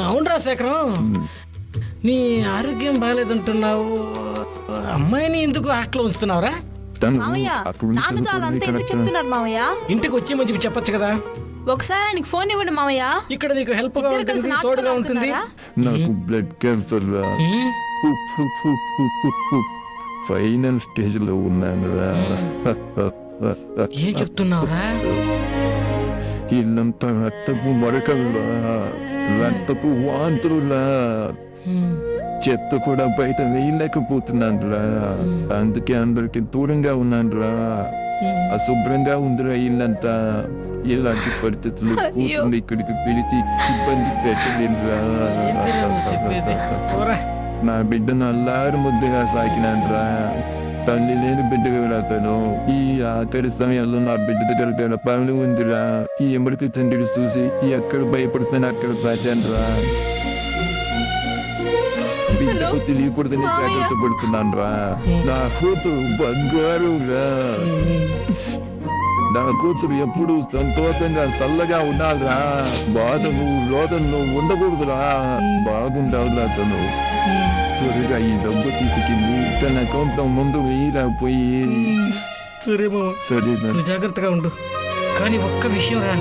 అవునరా శేఖరం, నీ ఆరోగ్యం బాగాలేదంటున్నావు. అమ్మాయిని ఎందుకు హాస్టల్లో ఉంచుతున్నావురా? మామయ్య నాన్నతో అలంతా ఎందుకు చెప్తున్నారు మామయ్య? ఇంటికి వచ్చి మంచి చెప్పొచ్చు కదా. ఒకసారి ఆయనకి ఫోన్ ఇవ్వండి మామయ్య. ఇక్కడ నీకు హెల్ప్ గా ఉంటుంది, తోడుగా ఉంటుంది. నాకు బ్లడ్ క్యాన్సర్ రా, ఫైనల్ స్టేజ్ లో ఉన్నాను రా. ఏం చెప్తున్నావురా? ఇల్లంతా రక్తపు మరకలురా, రక్తపు వాంతులురా, చెత్త కూడా బయట వేయలేకపోతున్నాను రా. అందుకే అందరికి దూరంగా ఉన్నాను రా. అశుభ్రంగా ఉందిరా ఇల్లంతా. ఇలాంటి పరిస్థితులు కూతుర్ని ఇక్కడికి పిలిచి ఇబ్బంది పెట్టలేనురా. నా బిడ్డను అల్లారు ముద్దుగా సాకినాను రా. తల్లి లేని బిడ్డగా వెళతాను. ఈ ఆఖరి సమయంలో నా బిడ్డ దగ్గర పనులు ఉందిరా. ఈ ఎముడికి తండ్రిని చూసి ఎక్కడ భయపడుతున్నా అక్కడ దాచాను రా. బిడ్డకు తెలియకూడదని జాగ్రత్త పడుతున్నాను రా. నా కూతురు బంగారు రా. నా కూతురు ఎప్పుడు సంతోషంగా చల్లగా ఉండాలిరా. బాధను రోదనలు ఉండకూడదురా. బాగుండాలిరా తను. త్వరగా ఈ డబ్బు తీసుకెళ్ళి తన అకౌంట్ ముందు వేయిరా పోయి. సరే మామ, సరేనా? జాగ్రత్తగా ఉండు. కానీ ఒక్క విషయం రా,